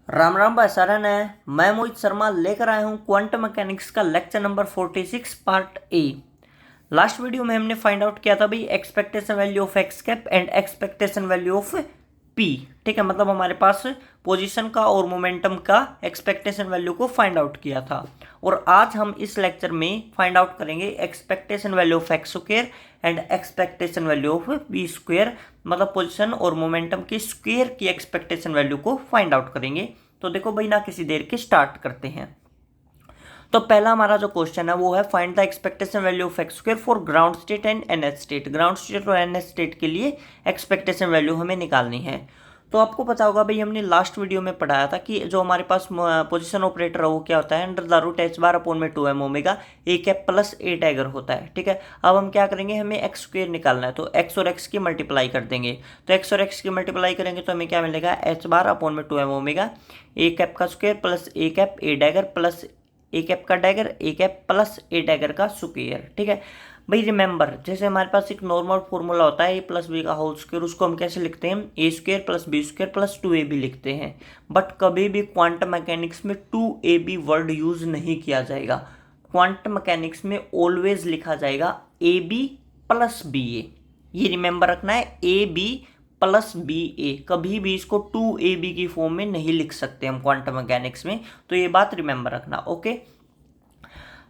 राम राम भाई सारन है। मैं मोहित शर्मा लेकर आया हूँ क्वांटम मैकेनिक्स का lecture number 46 part A. Last video में हमने फाइंड आउट किया था भाई expectation value of x cap and expectation value of P. ठीक है, मतलब हमारे पास पोजीशन का और मोमेंटम का एक्सपेक्टेशन वैल्यू को फाइंड आउट किया था। और आज हम इस लेक्चर में फाइंड आउट करेंगे expectation value of x square and expectation value of b square, मतलब पोजीशन और मोमेंटम की स्क्वायर की एक्सपेक्टेशन वैल्यू को फाइंड आउट करेंगे। तो देखो भाई, ना किसी देर के स्टार्ट करते हैं। तो पहला हमारा जो क्वेश्चन है वो है find the expectation value of x square for ground state and NH state. Ground state और एनएच स्टेट के लिए एक्सपेक्टेशन वैल्यू हमें निकालनी है। तो आपको पता होगा भाई, हमने लास्ट वीडियो में पढ़ाया था कि जो हमारे पास पोजीशन ऑपरेटर है वो क्या होता है, under the root h bar upon में 2m omega a cap plus a dagger होता है। ठीक है, अब हम क्या करेंगे, हमें एक्स स्क्वायर निकालना है। तो एक्स और एक्स की मल्टीप्लाई कर देंगे। तो एक्स और एक्स की मल्टीप्लाई करेंगे तो हमें क्या मिलेगा, एच बार अपॉन में 2m ओमेगा ए कैप का square plus A cap A dagger plus A cap का dagger A cap plus a dagger का स्क्वायर। ठीक है भाई, रिमेंबर जैसे हमारे पास एक नॉर्मल फॉर्मूला होता है ए प्लस बी का होल स्क्वायर, उसको हम कैसे लिखते हैं, A square plus B square plus 2ab लिखते हैं। बट कभी भी क्वांटम मैकेनिक्स में 2ab वर्ड यूज नहीं किया जाएगा। क्वांटम मैकेनिक्स में ऑलवेज लिखा जाएगा ए बी प्लस बी ए। ये रिमेंबर रखना है, ए बी प्लस बी ए। कभी भी इसको 2ab की फॉर्म में नहीं लिख सकते हम क्वांटम मैकेनिक्स में। तो ये बात रिमेंबर रखना, ओके।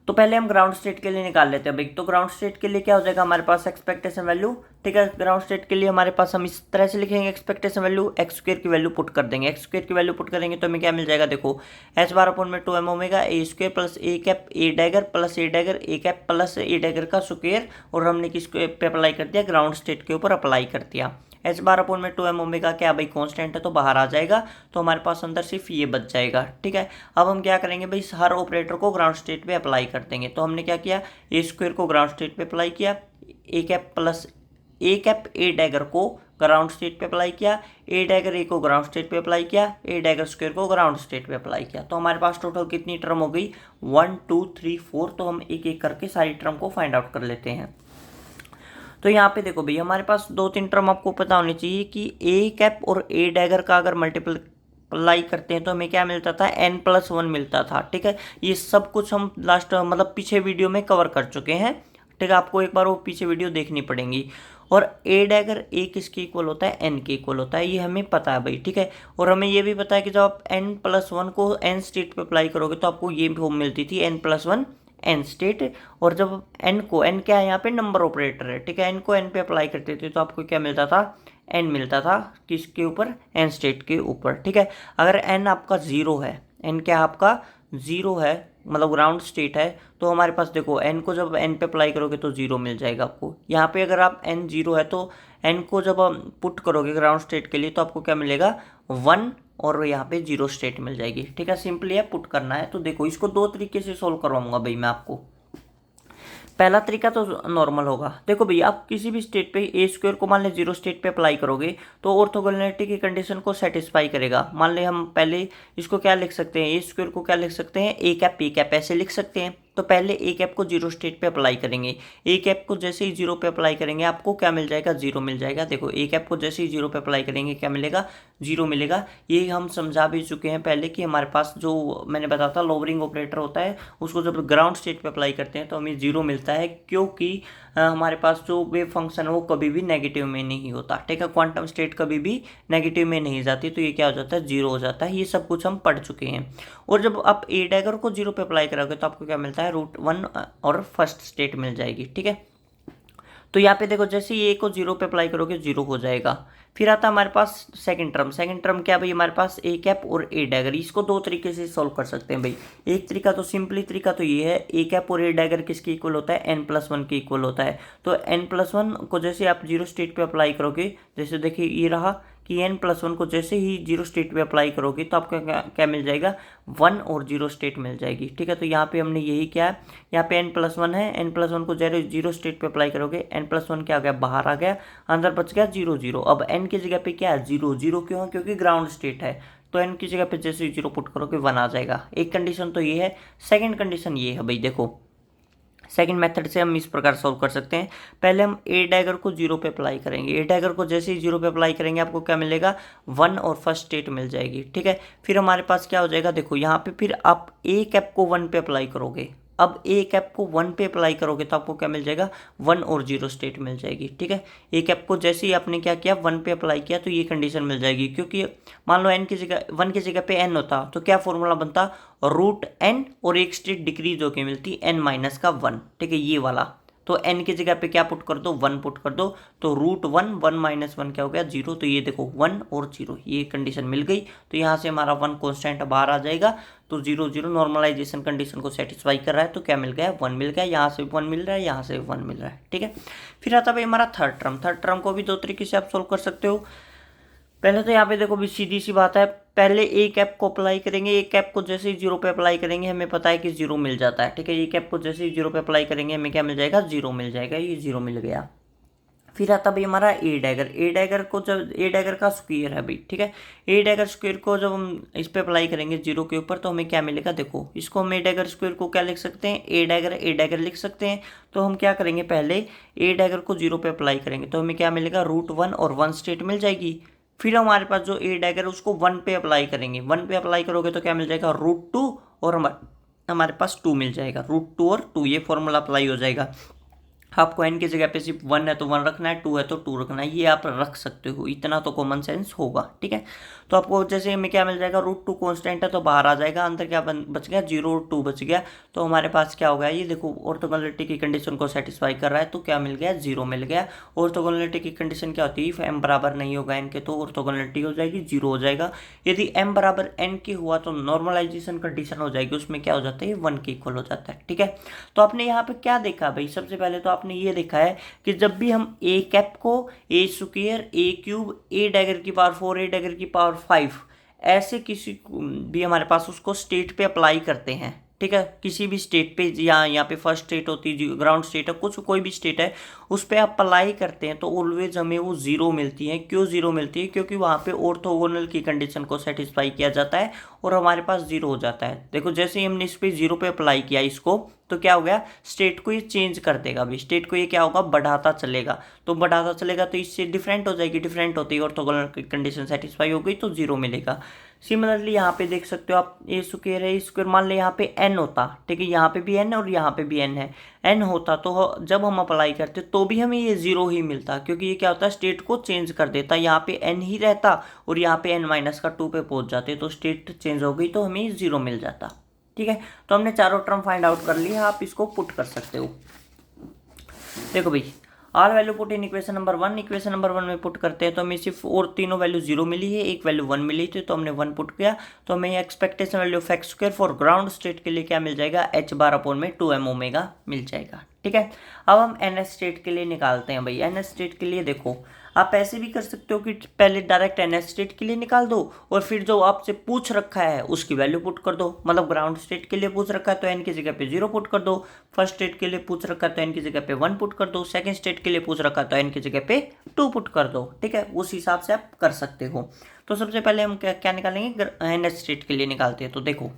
तो पहले हम ग्राउंड स्टेट के लिए निकाल लेते हैं भाई। तो ग्राउंड स्टेट के लिए क्या हो जाएगा हमारे पास एक्सपेक्टेशन वैल्यू। ठीक है, ग्राउंड स्टेट के लिए हमारे पास हम इस तरह से लिखेंगे, एक्सपेक्टेशन वैल्यू एक्स स्क्वायर की वैल्यू पुट कर देंगे। एक्स स्क्वायर की वैल्यू पुट करेंगे तो हमें क्या मिल जाएगा, देखो एच बार अपॉन में 2m omega A square plus A cap A dagger plus a dagger A cap plus a dagger का स्क्वायर। और हमने किस पे अप्लाई कर दिया, ग्राउंड स्टेट के ऊपर अप्लाई कर दिया। एच बार अपॉन में 2m ओमेगा क्या भाई कांस्टेंट है तो बाहर आ जाएगा। तो हमारे पास अंदर सिर्फ ये बच जाएगा। ठीक है, अब हम क्या करेंगे भाई, हर ऑपरेटर को ग्राउंड स्टेट पे अप्लाई कर देंगे। तो हमने क्या किया, ए स्क्वायर को ग्राउंड स्टेट पे अप्लाई किया, A cap plus A cap A dagger को ग्राउंड स्टेट पे अप्लाई किया, ए डैगर ए को ग्राउंड स्टेट पे अप्लाई किया, ए डैगर स्क्वायर को ग्राउंड स्टेट पे अप्लाई किया। तो हमारे पास टोटल कितनी टर्म हो गई, 1 2 3 4। तो हम एक एक करके सारी टर्म को फाइंड आउट कर लेते हैं। तो यहाँ पे देखो भाई, हमारे पास 2 3 टर्म आपको पता होनी चाहिए कि ए कैप और ए डैगर का अगर मल्टीप्लाई करते हैं तो हमें क्या मिलता था, n+1 मिलता था। ठीक है, ये सब कुछ हम लास्ट मतलब पीछे वीडियो में कवर कर चुके हैं। ठीक है, आपको एक बार वो पीछे वीडियो देखनी पड़ेगी। और ए डैगर ए किसके इक्वल होता है, एन के इक्वल होता है, ये हमें पता है भाई। ठीक है, और हमें ये भी पता है कि जब आप n+1 को n स्टेट पे अप्लाई करोगे तो आपको ये फॉर्म मिलती थी n+1 एन स्टेट। और जब एन को, एन क्या है यहाँ पे, नंबर ऑपरेटर है। ठीक है, एन को एन पे अप्लाई करते थे तो आपको क्या मिलता था, एन मिलता था किसके ऊपर, एन स्टेट के ऊपर। ठीक है, अगर एन आपका जीरो है, एन क्या आपका जीरो है मतलब ग्राउंड स्टेट है, तो हमारे पास देखो एन को जब एन पे अप्लाई करोगे तो जीरो मिल जाएगा आपको। यहाँ पे अगर आप एन जीरो है तो एन को जब आप पुट करोगे ग्राउंड स्टेट के लिए तो आपको क्या मिलेगा, 1 और यहाँ पे जीरो स्टेट मिल जाएगी। ठीक है, सिंपली है पुट करना है। तो देखो इसको 2 तरीके से सोल्व करवाऊंगा भाई मैं आपको। पहला तरीका तो नॉर्मल होगा। देखो भैया, आप किसी भी स्टेट पे ए स्क्वायर को मान ले जीरो स्टेट पे अप्लाई करोगे तो ऑर्थोगोनैलिटी की कंडीशन को सेटिस्फाई करेगा। मान ले हम पहले इसको क्या लिख सकते हैं, ए स्क्वायर को क्या लिख सकते हैं, ए कैप ऐसे लिख सकते हैं। तो पहले ए कैप को जीरो स्टेट पे अप्लाई करेंगे। ए कैप को जैसे ही जीरो पे अप्लाई करेंगे आपको क्या मिल जाएगा, जीरो मिल जाएगा। देखो ए कैप को जैसे ही जीरो पे अप्लाई करेंगे क्या मिलेगा, जीरो मिलेगा। ये हम समझा भी चुके हैं पहले कि हमारे पास जो मैंने बताया था लोवरिंग ऑपरेटर होता है, उसको जब ग्राउंड स्टेट पे अप्लाई करते हैं तो हमें जीरो मिलता है, क्योंकि हमारे पास जो वेव फंक्शन है वो कभी भी नेगेटिव में नहीं होता। ठीक है, क्वांटम स्टेट कभी भी नेगेटिव में नहीं जाती, तो ये क्या हो जाता है, जीरो हो जाता है। ये सब कुछ हम पढ़ चुके हैं। और जब आप ए डैगर को जीरो पे अप्लाई करोगे तो आपको क्या मिलता है, √1 और फर्स्ट स्टेट मिल जाएगी। ठीक है, तो यहाँ पे देखो जैसे ही ए को जीरो पे अप्लाई करोगे जीरो हो जाएगा। फिर आता है हमारे पास सेकंड टर्म। सेकंड टर्म क्या भाई, हमारे पास ए कैप और ए डैगर। इसको 2 तरीके से सॉल्व कर सकते हैं भाई। एक तरीका तो सिंपली तरीका तो ये है, ए कैप और ए डैगर किसके इक्वल होता है, n+1 के इक्वल होता है। तो n+1 को जैसे आप जीरो स्टेट पे अप्लाई करोगे, जैसे देखिए ये रहा कि n+1 को जैसे ही जीरो स्टेट पे अप्लाई करोगे तो आपको क्या मिल जाएगा, 1 और जीरो स्टेट मिल जाएगी। ठीक है, तो यहाँ पे हमने यही क्या है, यहाँ पे n+1 है, n+1 को जीरो स्टेट पे अप्लाई करोगे, n+1 क्या आ गया, बाहर आ गया, अंदर बच गया 0 0। अब n की जगह पे क्या है, 0 0 क्यों है, क्योंकि ग्राउंड स्टेट है। तो n की जगह पे जैसे ही जीरो पुट करोगे 1 आ जाएगा। एक कंडीशन तो ये है। सेकेंड कंडीशन ये है भाई, देखो सेकंड मेथड से हम इस प्रकार सॉल्व कर सकते हैं। पहले हम ए डैगर को 0 पे अप्लाई करेंगे। ए डैगर को जैसे ही 0 पे अप्लाई करेंगे आपको क्या मिलेगा, 1 और फर्स्ट स्टेट मिल जाएगी। ठीक है, फिर हमारे पास क्या हो जाएगा, देखो यहाँ पे फिर आप ए कैप को 1 पे अप्लाई करोगे। अब ए कैप को 1 पे अप्लाई करोगे तो आपको क्या मिल जाएगा, 1 और 0 स्टेट मिल जाएगी। ठीक है, ए कैप को जैसे ही आपने क्या किया, 1 पे अप्लाई किया तो ये कंडीशन मिल जाएगी, क्योंकि मान लो एन की जगह 1 की जगह पे एन होता तो क्या फॉर्मूला बनता, रूट एन और एक स्टेट डिक्रीज होके मिलती एन माइनस का 1। ठीक है, ये वाला। तो एन की जगह पे क्या पुट कर दो, 1 पुट कर दो, तो रूट 1 माइनस 1 क्या हो गया, 0। तो ये देखो 1 और 0 ये कंडीशन मिल गई। तो यहाँ से हमारा 1 कॉन्स्टेंट बाहर आ जाएगा। तो 0 0 नॉर्मलाइजेशन कंडीशन को सेटिस्फाई कर रहा है, तो क्या मिल गया, 1 मिल गया। यहाँ से 1 मिल रहा है, यहाँ से 1 मिल रहा है। ठीक है, फिर आता भाई हमारा थर्ड टर्म। थर्ड टर्म को भी दो तरीके से आप सोल्व कर सकते हो। पहले तो यहाँ पे देखो भी सीधी सी बात है, पहले ए कैप को अप्लाई करेंगे। ए कैप को जैसे ही 0 पे अप्लाई करेंगे हमें पता है कि 0 मिल जाता है। ठीक है, ए कैप को जैसे ही 0 पे अप्लाई करेंगे हमें क्या मिल जाएगा, 0 मिल जाएगा। ये 0 मिल गया। फिर आता भाई हमारा ए डैगर। ए डैगर को जब ए डैगर का स्क्वायर है भाई। ठीक है, ए डैगर स्क्वायर को जब हम इस पे अप्लाई करेंगे 0 के ऊपर तो हमें क्या मिलेगा, देखो इसको हम ए डैगर स्क्वायर को क्या लिख सकते हैं, ए डैगर लिख सकते हैं। तो हम क्या करेंगे, पहले ए डैगर को 0 पे अप्लाई करेंगे तो हमें क्या मिलेगा, रूट 1 और 1 स्टेट मिल जाएगी। फिर हमारे पास जो ए डैगर है उसको 1 पे अप्लाई करेंगे। 1 पे अप्लाई करोगे तो क्या मिल जाएगा, रूट 2 और हमारे पास 2 मिल जाएगा। रूट 2 और 2 ये फॉर्मूला अप्लाई हो जाएगा। आपको एन की जगह पे सिर्फ 1 है तो 1 रखना है, 2 है तो 2 रखना है, ये आप रख सकते हो। इतना तो कॉमन सेंस होगा। ठीक है, तो आपको जैसे हमें क्या मिल जाएगा, रूट 2 कॉन्स्टेंट है तो बाहर आ जाएगा, अंदर क्या बच गया, 0 और 2 बच गया। तो हमारे पास क्या हो गया, ये देखो ऑर्थोगोनैलिटी की कंडीशन को सेटिस्फाई कर रहा है, तो क्या मिल गया, 0 मिल गया। ऑर्थोगोनैलिटी की कंडीशन क्या होती है, एम बराबर नहीं होगा एन के तो ऑर्थोगोनैलिटी हो जाएगी, 0 हो जाएगा। यदि एम बराबर एन की हुआ तो नॉर्मलाइजेशन कंडीशन हो जाएगी, उसमें क्या हो जाता है, 1 के इक्वल हो जाता है। ठीक है, तो आपने यहाँ पे क्या देखा भाई, सबसे पहले तो आपने ये देखा है कि जब भी हम ए कैप को ए स्क्वायर, ए क्यूब, ए डैगर की पावर 4, ए डैगर की पावर 5 ऐसे किसी भी हमारे पास उसको स्टेट पे अप्लाई करते हैं। ठीक है, किसी भी स्टेट पे, यहाँ पे फर्स्ट स्टेट होती है, ग्राउंड स्टेट है, कुछ कोई भी स्टेट है, उस पर आप अप्लाई करते हैं तो ऑलवेज हमें वो 0 मिलती है। क्यों 0 मिलती है, क्योंकि वहाँ पे ऑर्थोगोनल की कंडीशन को सेटिस्फाई किया जाता है और हमारे पास 0 हो जाता है। देखो जैसे ही हमने इस पर 0 पे अप्लाई किया इसको तो क्या हो गया, स्टेट को ये चेंज कर देगा अभी, स्टेट को ये क्या होगा, बढ़ाता चलेगा। तो बढ़ाता चलेगा तो इससे डिफरेंट हो जाएगी, डिफरेंट होती है ऑर्थोगोनल की कंडीशन सेटिस्फाई हो गई तो 0 मिलेगा। सिमिलरली यहाँ पे देख सकते हो आप, ए स्क्वायर है, स्क्वायर मान ले यहाँ पे एन होता। ठीक है, यहाँ पे भी एन और यहाँ पे भी एन है, एन होता तो जब हम अप्लाई करते तो भी हमें ये 0 ही मिलता, क्योंकि ये क्या होता है, स्टेट को चेंज कर देता। यहाँ पे एन ही रहता और यहाँ पे एन माइनस का 2 पे पहुँच जाते तो स्टेट चेंज हो गई तो हमें 0 मिल जाता। ठीक है, तो हमने चारों टर्म फाइंड आउट कर लिया, आप इसको पुट कर सकते हो। देखो भाई, all value put in equation number 1, equation number 1 में पुट करते हैं तो हमें सिर्फ और तीनों वैल्यू 0 मिली है, एक वैल्यू 1 मिली थी तो हमने 1 पुट किया। तो हमें expectation value of x square for ground state के लिए क्या मिल जाएगा, h बार अपॉन में 2m ओमेगा मिल जाएगा। ठीक है, अब हम एन एस स्टेट के लिए निकालते हैं भाई। एन एस स्टेट के लिए देखो आप ऐसे भी कर सकते हो कि पहले डायरेक्ट एन एस स्टेट के लिए निकाल दो और फिर जो आपसे पूछ रखा है उसकी वैल्यू पुट कर दो। मतलब ग्राउंड स्टेट के लिए पूछ रखा है तो एन की जगह पे 0 पुट कर दो, फर्स्ट स्टेट के लिए पूछ रखा है तो एन की जगह पे 1 पुट कर दो, सेकंड स्टेट के लिए पूछ रखा है तो एन की जगह पे 2 पुट कर दो। ठीक है, उस हिसाब से आप कर सकते हो। तो सबसे पहले हम क्या निकालेंगे, एन एस स्टेट के लिए निकालते हैं। तो देखो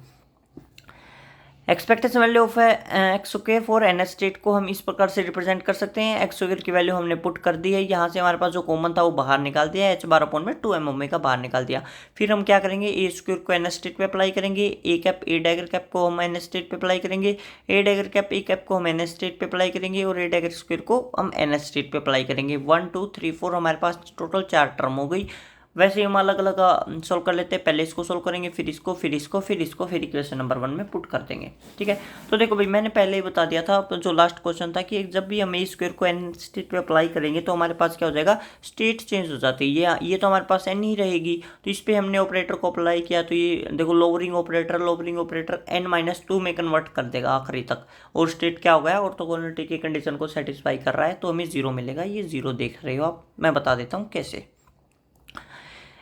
expectation value of x square for n s state को हम इस प्रकार से रिप्रेजेंट कर सकते हैं। एक्स स्क्वायर की वैल्यू हमने पुट कर दी है, यहाँ से हमारे पास जो कॉमन था वो बाहर निकाल दिया, h बार अपॉन में 2m ओमेगा बाहर निकाल दिया। फिर हम क्या करेंगे, ए स्क्वायर को एन एस स्टेट पे अप्लाई करेंगे, a cap A dagger cap को हम एन एस स्टेट पे अप्लाई करेंगे, ए डैगर कैप ए कैप को हम एन एस स्टेट पे अप्लाई करेंगे और ए डैगर स्क्वायर को हम एन एस स्टेट पे अप्लाई करेंगे। 1 2 3 4 हमारे पास टोटल 4 टर्म हो गई। वैसे ही हम अलग अलग सोल्व कर लेते हैं, पहले इसको सोल्व करेंगे, फिर इसको, फिर इसको, फिर इसको, फिर इक्वेशन नंबर 1 में पुट कर देंगे। ठीक है, तो देखो भाई मैंने पहले ही बता दिया था जो लास्ट क्वेश्चन था कि जब भी हम ए स्क्वायर को एन स्टेट पे अप्लाई करेंगे तो हमारे पास क्या हो जाएगा, स्टेट चेंज हो जाती है। ये तो हमारे पास एन ही रहेगी, तो इस पर हमने ऑपरेटर को अप्लाई किया तो ये देखो लोअरिंग ऑपरेटर एन माइनस 2 में कन्वर्ट कर देगा आखिरी तक, और स्टेट क्या हो गया, ऑर्थोगोनैलिटी की कंडीशन को सेटिस्फाई कर रहा है तो हमें 0 मिलेगा। ये 0 देख रहे हो आप, मैं बता देता हूँ कैसे।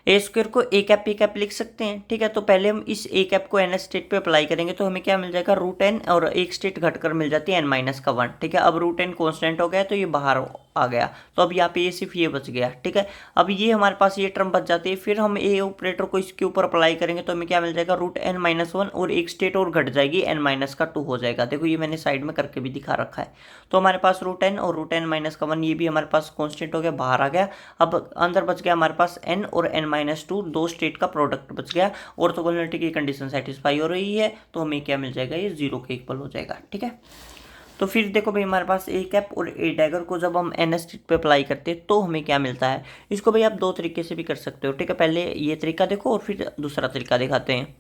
ए स्क्वायर को ए कैप लिख सकते हैं। ठीक है, तो पहले हम इस ए कैप को एन एस स्टेट पे अप्लाई करेंगे तो हमें क्या मिल जाएगा, रूट एन और एक स्टेट घटकर मिल जाती है n माइनस का 1। ठीक है, अब रूट एन कॉन्स्टेंट हो गया तो ये बाहर आ गया। तो अब यहाँ पे ये सिर्फ ये बच गया, ठीक है। अब ये हमारे पास ये टर्म बच जाती है, फिर हम ए ऑपरेटर को इसके ऊपर अप्लाई करेंगे तो हमें क्या मिल जाएगा, रूट एन माइनस वन और एक स्टेट और घट जाएगी, एन माइनस का टू हो जाएगा। देखो ये मैंने साइड में करके भी दिखा रखा है। तो हमारे पास रूट एन और रूट एन माइनस का वन, ये भी हमारे पास कॉन्स्टेंट हो गया, बाहर आ गया। अब अंदर बच गया हमारे पास एन और एन माइनस टू, दो स्टेट का प्रोडक्ट बच गया। ऑर्थोगोनैलिटी की कंडीशन सेटिस्फाई हो रही है, तो हमें क्या मिल जाएगा, ये जीरो के इक्वल हो जाएगा, ठीक है। तो फिर देखो भाई हमारे पास ए कैप और ए डैगर को जब हम एन स्टेट पे अप्लाई करते हैं तो हमें क्या मिलता है। इसको भाई आप दो तरीके से भी कर सकते हो, ठीक है। पहले ये तरीका देखो और फिर दूसरा तरीका दिखाते हैं।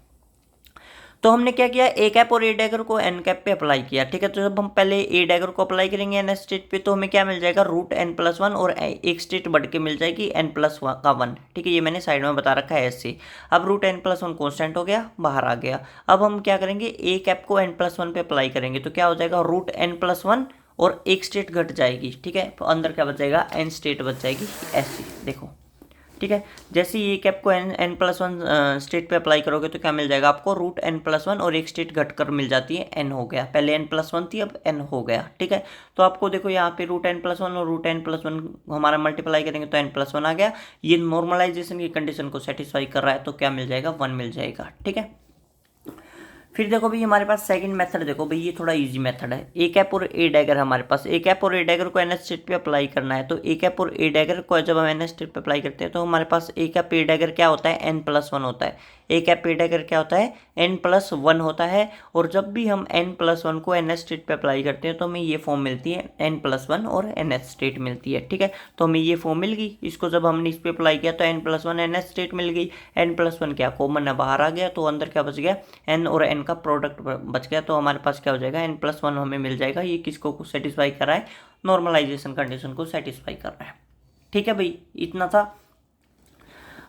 तो हमने क्या किया, ए कैप और ए डैगर को एन कैप पे अप्लाई किया, ठीक है। तो जब हम पहले ए डैगर को अप्लाई करेंगे एन स्टेट पे तो हमें क्या मिल जाएगा, रूट एन प्लस वन और एक स्टेट बढ़ के मिल जाएगी एन प्लस का वन, ठीक है। ये मैंने साइड में बता रखा है ऐसे। अब root n plus one constant हो गया, बाहर आ गया। अब हम क्या करेंगे, ए कैप को एन प्लस वन पे अप्लाई करेंगे तो क्या हो जाएगा, रूट एन प्लस वन और एक स्टेट घट जाएगी, ठीक है। तो अंदर क्या बच जाएगा, एन स्टेट बच जाएगी ऐसी, देखो, ठीक है। जैसे ही ये कैप को एन प्लस वन स्टेट पे अप्लाई करोगे तो क्या मिल जाएगा आपको, रूट एन प्लस वन और एक स्टेट घटकर मिल जाती है, एन हो गया। पहले एन प्लस वन थी, अब एन हो गया, ठीक है। तो आपको देखो यहाँ पे रूट एन प्लस वन और रूट एन प्लस वन हमारा मल्टीप्लाई करेंगे तो एन प्लस वन आ गया। ये नॉर्मलाइजेशन की कंडीशन को सेटिस्फाई कर रहा है, तो क्या मिल जाएगा, वन मिल जाएगा, ठीक है। फिर देखो भाई हमारे पास सेकंड मेथड, देखो भाई ये थोड़ा इजी मेथड है। ए कैप और ए डैगर, हमारे पास ए कैप और ए डैगर को एन स्टेट पे अप्लाई करना है। तो ए कैप और ए डैगर को जब हम एन स्टेट पे अप्लाई करते हैं तो हमारे पास ए कैप ए डैगर क्या होता है, एन प्लस वन होता है। ए कैप ए डैगर क्या होता है, एन प्लस वन होता है। और जब भी हम एन प्लस वन को एन स्टेट पे अप्लाई करते हैं तो हमें ये फॉर्म मिलती है, एन प्लस वन और एन स्टेट मिलती है, ठीक है। तो हमें ये फॉर्म मिल गई। इसको जब हमने इस पे अप्लाई किया तो N plus one N state मिल गई। एन प्लस वन क्या कॉमन है, बाहर आ गया, तो अंदर क्या बच गया, एन और एन का प्रोडक्ट बच गया। तो हमारे पास क्या हो जाएगा, एन प्लस वन हमें मिल जाएगा। ये किसको सेटिस्फाई कर रहा है, नॉर्मलाइजेशन कंडीशन को सेटिस्फाई कर रहा है, ठीक है भाई, इतना था।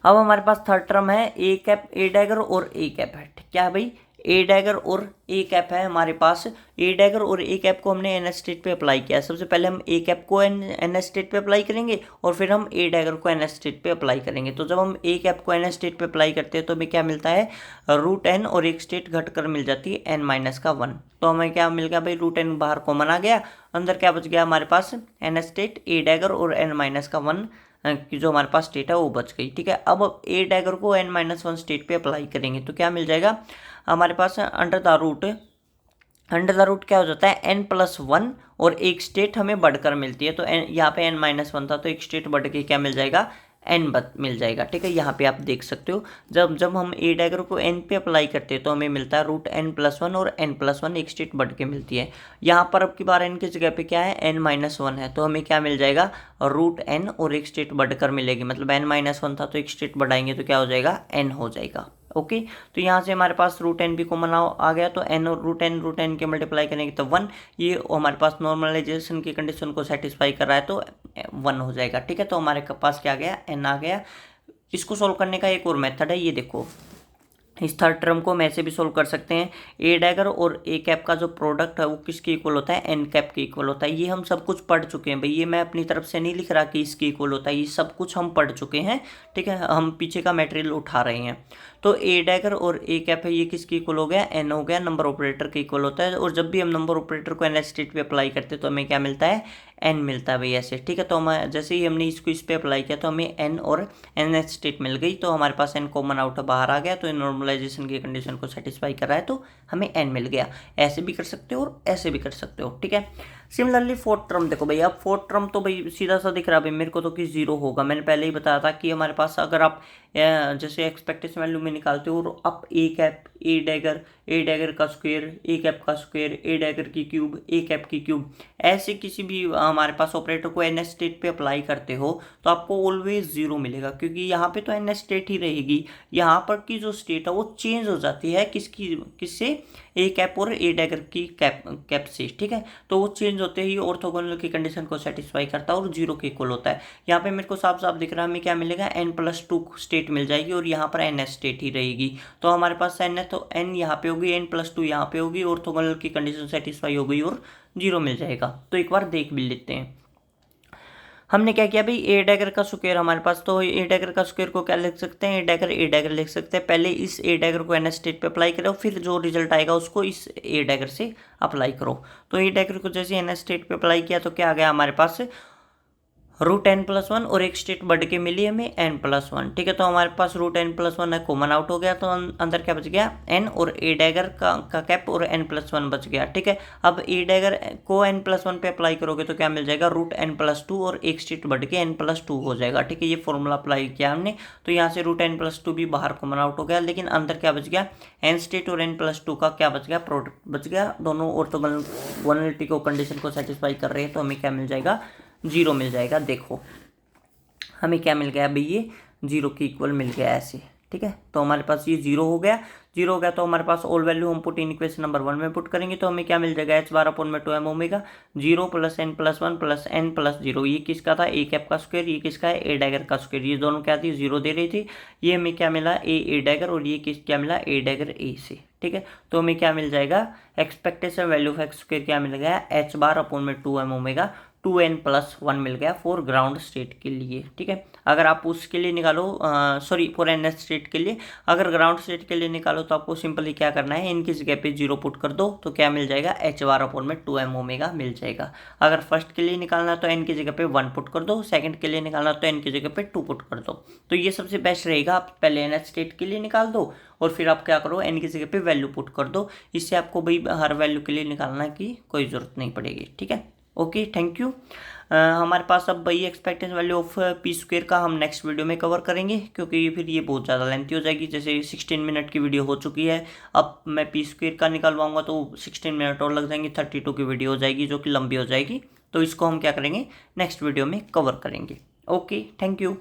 अब हमारे पास थर्ड टर्म है ए कैप ए डैगर और ए कैप है, क्या है भाई, ए डैगर और ए कैप है हमारे पास। ए डैगर और ए कैप को हमने एन स्टेट पे अप्लाई किया। सबसे पहले हम ए कैप को एन स्टेट पे अप्लाई करेंगे और फिर हम ए डैगर को एन स्टेट पे अप्लाई करेंगे। तो जब हम ए कैप को एन स्टेट पे अप्लाई करते हैं तो हमें क्या मिलता है, रूट एन और एक स्टेट घट कर मिल जाती है, एन माइनस का वन। तो हमें क्या मिल गया भाई, रूट एन बाहर कॉमन आ गया, अंदर क्या बच गया हमारे पास, एन स्टेट ए डैगर और एन माइनस का वन की जो हमारे पास स्टेट है वो बच गई, ठीक है। अब ए डैगर को एन माइनस वन स्टेट पे अप्लाई करेंगे तो क्या मिल जाएगा हमारे पास, अंडर द रूट क्या हो जाता है, एन प्लस वन और एक स्टेट हमें बढ़कर मिलती है। तो एन यहाँ पे एन माइनस वन था तो एक स्टेट बढ़ के क्या मिल जाएगा, एन मिल जाएगा, ठीक है। यहाँ पे आप देख सकते हो जब हम ए डैगर को एन पे अप्लाई करते हैं तो हमें मिलता है रूट एन प्लस वन और एन प्लस वन एक स्टेट बढ़ के मिलती है। यहाँ पर अब की बार एन की जगह पे क्या है, एन माइनस वन है, तो हमें क्या मिल जाएगा, रूट एन और एक स्टेट बढ़कर मिलेगी। मतलब एन माइनस वन था तो एक स्टेट बढ़ाएंगे तो क्या हो जाएगा, एन हो जाएगा, ओके। तो यहाँ से हमारे पास रूट एन भी कॉमन आ गया, तो एन और रूट एन के मल्टीप्लाई करेंगे तो वन, ये हमारे पास नॉर्मलाइजेशन की कंडीशन को सेटिस्फाई कर रहा है तो वन हो जाएगा, ठीक है। तो हमारे पास क्या आ गया, एन आ गया। इसको सोल्व करने का एक और मेथड है, ये देखो, इस थर्ड टर्म को हम ऐसे भी सोल्व कर सकते हैं। ए डैगर और ए कैप का जो प्रोडक्ट है वो किसके इक्वल होता है, एन कैप के इक्वल होता है। ये हम सब कुछ पढ़ चुके हैं भाई, ये मैं अपनी तरफ से नहीं लिख रहा कि इसके इक्वल होता है, ये सब कुछ हम पढ़ चुके हैं, ठीक है। हम पीछे का मटेरियल उठा रहे हैं। तो ए डैगर और ए कैप है, ये किसके इक्वल हो गया, एन हो गया, नंबर ऑपरेटर के इक्वल होता है। और जब भी हम नंबर ऑपरेटर को एन स्टेट पे अप्लाई करते हैं तो हमें क्या मिलता है, एन मिलता है भाई ऐसे, ठीक है। तो हम जैसे ही हमने इसको इस पे अप्लाई किया तो हमें एन और एन स्टेट मिल गई, तो हमारे पास एन कॉमन आउट बाहर आ गया, तो नॉर्मलाइजेशन की कंडीशन को सेटिस्फाई कर रहा है तो हमें एन मिल गया। ऐसे भी कर सकते हो और ऐसे भी कर सकते हो, ठीक है। सिमिलरली फोर्थ टर्म देखो भाई, अब फोर्थ टर्म तो भाई सीधा सा दिख रहा है भाई मेरे को तो कि जीरो होगा। मैंने पहले ही बताया था कि हमारे पास अगर आप जैसे एक्सपेक्टेशन वैल्यू में निकालते हो और आप ए कैप ए डैगर का स्क्वायर, ए कैप का स्क्वायर, ए डैगर की क्यूब, ए कैप की क्यूब, ऐसे किसी भी हमारे पास ऑपरेटर को एन स्टेट पे अप्लाई करते हो तो आपको ऑलवेज जीरो मिलेगा, क्योंकि यहाँ पे तो एन स्टेट ही रहेगी। यहाँ पर की जो स्टेट है वो चेंज हो जाती है किससे, ए कैप और ए डैगर की कैप से, ठीक है। तो वो चेंज होते ही ऑर्थोगोनल की कंडीशन को सेटिस्फाई करता है और जीरो के इक्वल होता है। यहाँ पे मेरे को साफ साफ दिख रहा है, हमें क्या मिलेगा, एन प्लस टू स्टेट मिल जाएगी और यहाँ पर एन स्टेट ही रहेगी। तो हमारे पास एन है तो एन यहाँ पे होगी, एन प्लस टू यहाँ पे होगी, ऑर्थोगोनल की कंडीशन सेटिस्फाई हो गई और जीरो मिल जाएगा। तो एक बार देख भी लेते हैं। हमने क्या किया भाई, ए डैगर का स्क्वायर हमारे पास, तो ए डैगर का स्क्वायर को क्या लिख सकते हैं, ए डैगर लिख सकते हैं। पहले इस ए डैगर को एन स्टेट पे अप्लाई करो, फिर जो रिजल्ट आएगा उसको इस ए डैगर से अप्लाई करो। तो ए डैगर को जैसे एन स्टेट पे अप्लाई किया तो क्या आ गया हमारे पास, रूट एन प्लस वन और एक स्टेट बढ़ के मिली हमें एन प्लस वन। ठीक है, तो हमारे पास रूट एन प्लस वन है, कॉमन आउट हो गया, तो अंदर क्या बच गया एन और ए डैगर का कैप और एन प्लस वन बच गया। ठीक है, अब ए डैगर को एन प्लस वन पे अप्लाई करोगे तो क्या मिल जाएगा, रूट एन प्लस टू और एक स्टेट बढ़ के एन प्लस टू हो जाएगा। ठीक है, ये फॉर्मूला अप्लाई किया हमने, तो यहाँ से रूट एन प्लस टू भी बाहर कॉमन आउट हो गया, लेकिन अंदर क्या बच गया, एन स्टेट और एन प्लस टू का क्या बच गया, प्रोडक्ट बच गया। दोनों ऑर्थोगोनलिटी को कंडीशन को सेटिस्फाई कर रहे हैं, तो हमें क्या मिल जाएगा, जीरो मिल जाएगा। देखो हमें क्या मिल गया भाई, ये जीरो के इक्वल मिल गया ऐसे। ठीक है, तो हमारे पास ये जीरो हो गया। जीरो हो गया तो हमारे पास ऑल वैल्यू हम put in equation number one में पुट करेंगे, तो हमें क्या मिल जाएगा, एच बार अपॉन में 2m omega, zero plus n plus one plus n plus zero. ये किसका था, ए कैप का स्क्वायर, ये किसका है, ए डैगर का स्क्वायर। ये दोनों क्या थी, जीरो दे रही थी। ये हमें क्या मिला, ए डैगर, और ये क्या मिला, ए डैगर ए से। ठीक है, तो हमें क्या मिल जाएगा, expectation value of x square क्या मिल गया, एच बार अपॉन में 2m omega 2n plus one मिल गया फॉर ग्राउंड स्टेट के लिए। ठीक है, अगर आप उसके लिए निकालो, सॉरी फॉर एन स्टेट के लिए, अगर ग्राउंड स्टेट के लिए निकालो तो आपको सिंपली क्या करना है, इनकी जगह पे जीरो पुट कर दो, तो क्या मिल जाएगा, एच बार अपॉन में 2m ओमेगा मिल जाएगा। अगर फर्स्ट के लिए निकालना तो एन की जगह पे 1 पुट कर दो, सेकंड के लिए निकालना तो एन की जगह पे 2 पुट कर दो। तो ये सबसे बेस्ट रहेगा, आप पहले एन स्टेट के लिए निकाल दो और फिर आप क्या करो, एन की जगह पे वैल्यू पुट कर दो। इससे आपको भाई हर वैल्यू के लिए निकालना की कोई ज़रूरत नहीं पड़ेगी। ठीक है, ओके, थैंक यू। हमारे पास अब भाई expectation value of P square का हम नेक्स्ट वीडियो में कवर करेंगे, क्योंकि फिर ये बहुत ज़्यादा लेंथी हो जाएगी। जैसे 16 मिनट की वीडियो हो चुकी है, अब मैं पी स्क्वायर का निकलवाऊंगा तो 16 मिनट और लग जाएंगे, 32 की वीडियो हो जाएगी जो कि लंबी हो जाएगी। तो इसको हम क्या करेंगे, नेक्स्ट वीडियो में कवर करेंगे। Okay, thank you.